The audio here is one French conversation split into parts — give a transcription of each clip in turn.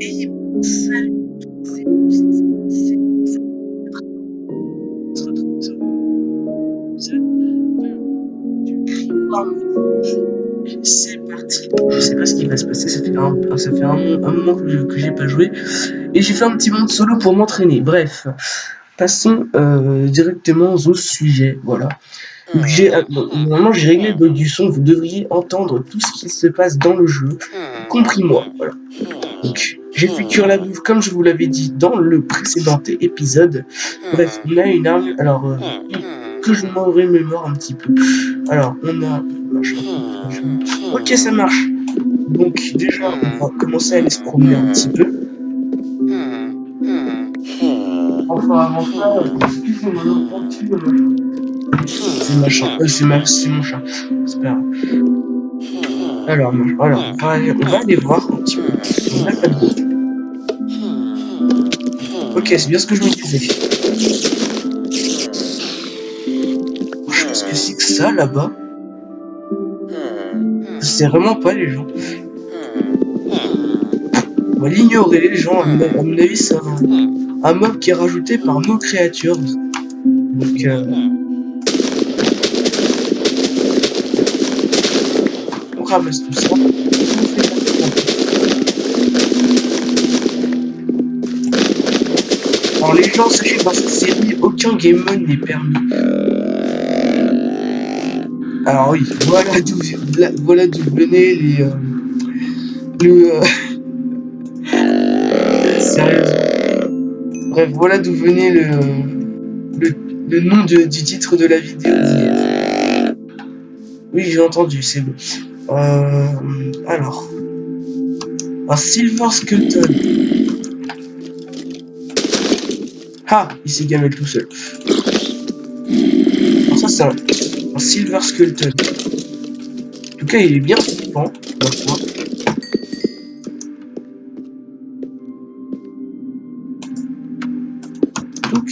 Et salut, c'est parti. Je sais pas ce qui va se passer, ça fait un moment que j'ai pas joué. Et j'ai fait un petit monde solo pour m'entraîner. Bref, passons directement au sujet. Voilà. Donc normalement j'ai réglé le bug du son, vous devriez entendre tout ce qui se passe dans le jeu, y compris moi. Voilà. Donc j'ai fait cuire la bouffe comme je vous l'avais dit dans le précédent épisode. Bref, on a une arme, alors que je m'en remémore un petit peu. Alors on a machin. Ok, ça marche. Donc déjà on va commencer à aller se promener un petit peu. Enfin avant ça, excusez-moi, c'est machin, c'est mon chat. C'est pas grave. Alors, on va aller voir un petit peu. On n'a pas de groupe. Ok, c'est bien ce que je me disais. Je pense que c'est que ça là-bas. Je sais vraiment pas les gens. On va l'ignorer les gens. À mon avis, c'est un mob qui est rajouté par nos créatures. Donc, on ramasse tout ça. Alors les gens, sachez que dans cette série, aucun game mode n'est permis. Alors oui, voilà d'où venaient les... Sérieusement. Bref, voilà d'où venait le nom du titre de la vidéo d'hier. Oui, j'ai entendu, c'est bon. Alors... Un Silver Skeleton. Ah, il s'est gamé tout seul. Alors ça, c'est un Silver Skeleton. En tout cas, il est bien flippant. Donc...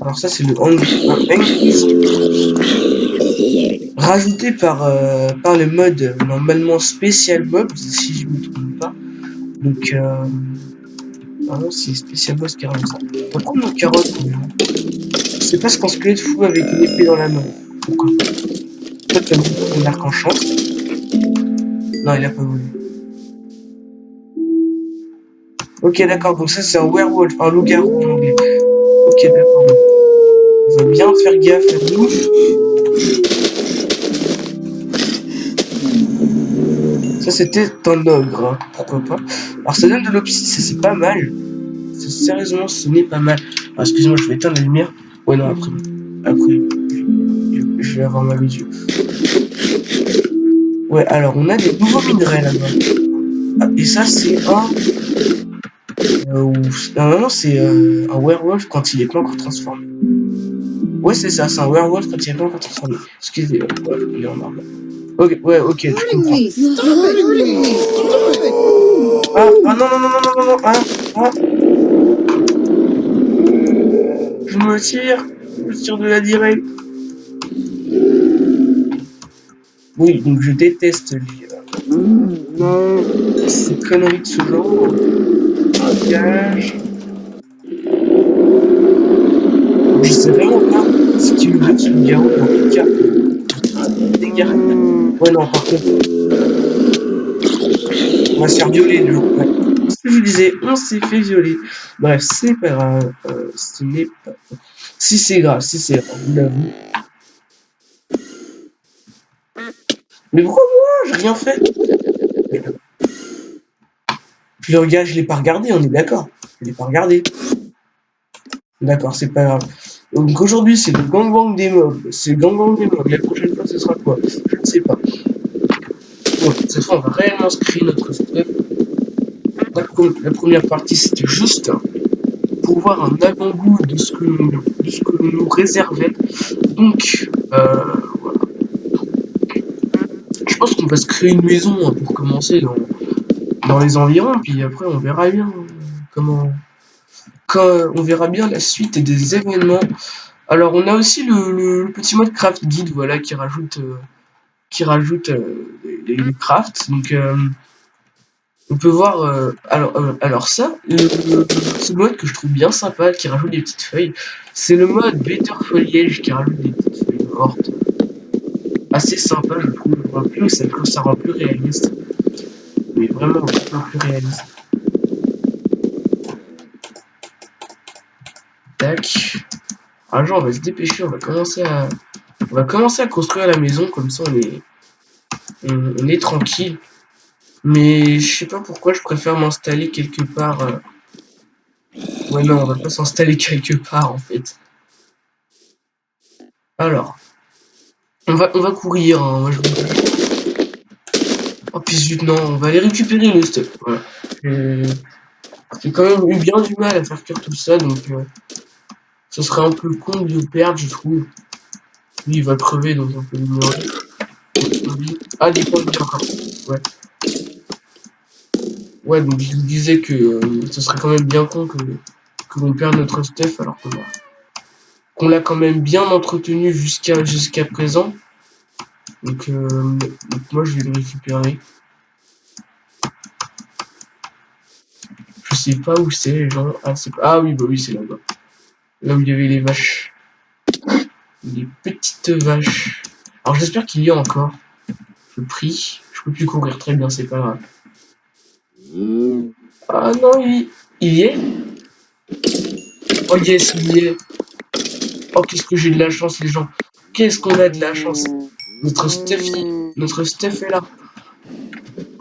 Alors ça, c'est le Angry rajouté par le mode normalement spécial mob, si je ne me trompe pas. Donc... Ah non, c'est spécial boss qui ramène ça. On va prendre nos carottes. Je sais pas ce qu'un squelette fout avec une épée dans la main. Pourquoi? Peut-être qu'il a un arc en chance. Non, il a pas voulu. Ok, d'accord, donc ça c'est un werewolf, un loup-garou en anglais. Ok, d'accord. On va bien faire gaffe à nous. Ça c'était un ogre, hein. Pourquoi pas. Alors ça donne de l'obsidienne, c'est pas mal. Sérieusement, ce n'est pas mal. Ah, excusez-moi, je vais éteindre la lumière. Ouais, non, après, je vais avoir mal aux yeux. Ouais, alors on a des nouveaux minerais là-bas. Ah, et ça, c'est un... normalement, c'est un werewolf quand il est pas encore transformé. Ouais, c'est ça, c'est un werewolf quand il est pas encore transformé. Excusez-moi, ouais, il est en armure. Ok, ouais, ok, je comprends. Ah, non, non, non, non, non, non, non, ah. Je me tire de la direct. Oui, donc je déteste ces conneries de ce genre. Gage. Je sais vraiment pas ce qu'il veut ce loup-garou dans tout cas. Dégâts. Ouais, non, par contre. On va se faire violer, le jour. Ouais. Ce que je vous disais, on s'est fait violer. Bref, c'est pas grave. Ce n'est pas... Si c'est grave, vous l'avouez. Mais pourquoi moi? J'ai rien fait. Puis le gars, je l'ai pas regardé, on est d'accord. Je l'ai pas regardé. D'accord, c'est pas grave. Donc aujourd'hui, c'est le gangbang des mobs. C'est le gangbang des mobs. La prochaine fois, ce sera quoi? Je ne sais pas. Bon, cette fois, on va réellement screen notre step. La première partie, c'était juste pour voir un avant-goût de ce que nous réservait. Donc, voilà. Je pense qu'on va se créer une maison hein, pour commencer dans les environs, puis après, on verra bien comment... on verra bien la suite des événements. Alors on a aussi le petit mode craft guide voilà qui rajoute les crafts. Donc On peut voir, alors ça, ce mode que je trouve bien sympa, qui rajoute des petites feuilles, c'est le mode Better Foliage qui rajoute des petites feuilles mortes. Assez sympa, je trouve. En plus, ça rend plus réaliste. Mais vraiment beaucoup plus réaliste. Tac. Un jour, on va se dépêcher, on va commencer à construire la maison, comme ça on est tranquille. Mais je sais pas pourquoi je préfère m'installer quelque part. Ouais, non, on va pas s'installer quelque part en fait. Alors, on va courir. Hein. Moi, oh, puis zut, non, on va aller récupérer le stuff. Voilà. J'ai quand même eu bien du mal à faire cuire tout ça, donc ce serait un peu con de le perdre, je trouve. Lui, il va crever, donc on peut l'ignorer. Ah, des pommes encore. Ouais. Ouais, donc je vous disais que ce serait quand même bien con que l'on perde notre stuff alors qu'on l'a quand même bien entretenu jusqu'à présent. Donc moi je vais le récupérer. Je sais pas où c'est les gens. Ah, ah oui, bah oui, c'est là-bas. Là où il y avait les vaches. Les petites vaches. Alors j'espère qu'il y a encore. Je prie. Je peux plus courir très bien, c'est pas grave. Ah non, il y est. Oh yes, il y est. Oh, qu'est-ce que j'ai de la chance, les gens. Qu'est-ce qu'on a de la chance. Notre Steph est là.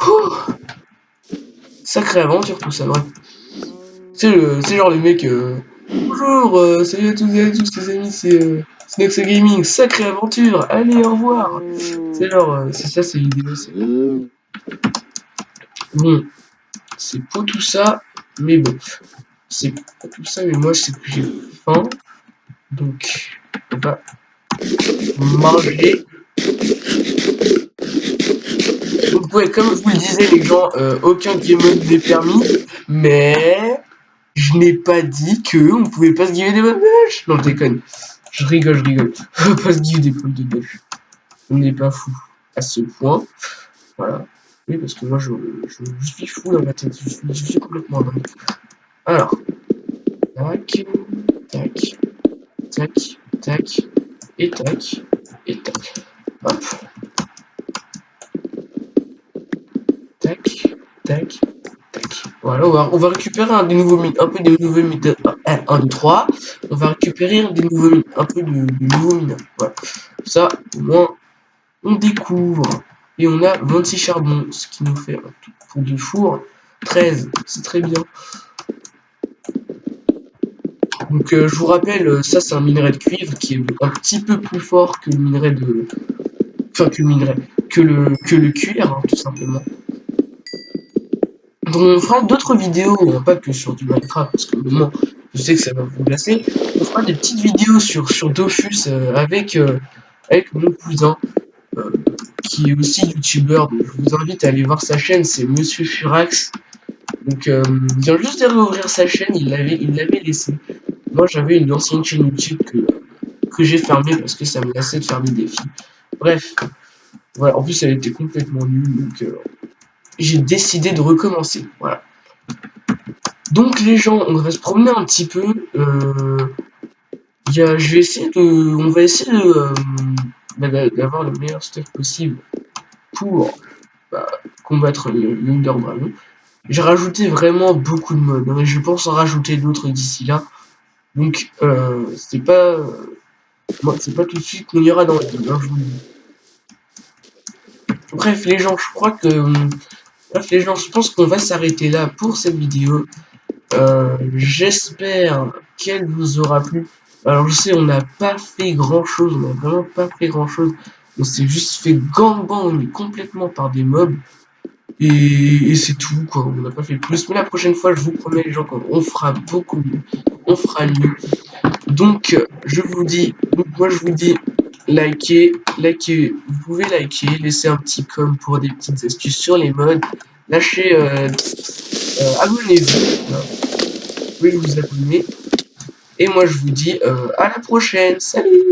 Ouh, sacrée aventure, tout ça, bref. C'est genre les mecs. Bonjour, salut à toutes et à tous, les amis, c'est Snox Gaming. Sacrée aventure. Allez, au revoir. C'est genre, c'est ça, c'est l'idée. Bon, c'est pour tout ça, mais bon. C'est pas tout ça, mais moi, c'est que j'ai faim. Donc, on va manger. Donc ouais, comme je vous le disais les gens, aucun game mode n'est permis, mais je n'ai pas dit que on pouvait pas se giver des bonnes bêches. Non, je déconne. Je rigole, je rigole. On va pas se giver des poils de bêche. On n'est pas fou à ce point. Voilà. Oui, parce que moi je suis fou dans ma tête. Je suis complètement dingue. Alors, tac, tac, tac, tac, et tac, et tac. Hop. Tac, tac, tac. Voilà, on va récupérer un peu des nouveaux mineurs. 1, 2, 3. On va récupérer des nouveaux, un peu de nouveaux mineurs. Voilà. Ça, au moins, on découvre. Et on a 26 charbons, ce qui nous fait pour du four 13. C'est très bien. Donc, je vous rappelle, ça, c'est un minerai de cuivre qui est un petit peu plus fort que le minerai de. Enfin, que le minerai. Que le cuir, hein, tout simplement. Donc on fera d'autres vidéos, pas que sur du Minecraft, parce que moment, je sais que ça va vous lasser. On fera des petites vidéos sur Dofus avec mon cousin, euh, qui est aussi youtubeur. Donc je vous invite à aller voir sa chaîne, c'est Monsieur Furax. Donc il vient juste de réouvrir sa chaîne, il l'avait laissé. Moi j'avais une ancienne chaîne YouTube que j'ai fermée parce que ça me lassait de faire des défis. Bref, voilà, en plus elle était complètement nulle, donc j'ai décidé de recommencer. Voilà. Donc les gens, on va se promener un petit peu. Je vais essayer on va essayer d'avoir le meilleur stuff possible pour combattre le Ender Dragon. J'ai rajouté vraiment beaucoup de modes, hein, et je pense en rajouter d'autres d'ici là. Donc c'est pas tout de suite qu'on ira dans le game, hein, je vous le dis. Bref les gens, je pense qu'on va s'arrêter là pour cette vidéo. J'espère qu'elle vous aura plu. Alors je sais, on n'a pas fait grand chose, on n'a vraiment pas fait grand chose. On s'est juste fait gangbang complètement par des mobs. Et c'est tout, quoi. On n'a pas fait plus. Mais la prochaine fois, je vous promets, les gens, on fera beaucoup mieux. On fera mieux. Donc, moi je vous dis, likez, vous pouvez liker, laisser un petit com pour des petites astuces sur les mods. Lâchez, abonnez-vous. Voilà. Vous pouvez vous abonner. Et moi, je vous dis à la prochaine. Salut!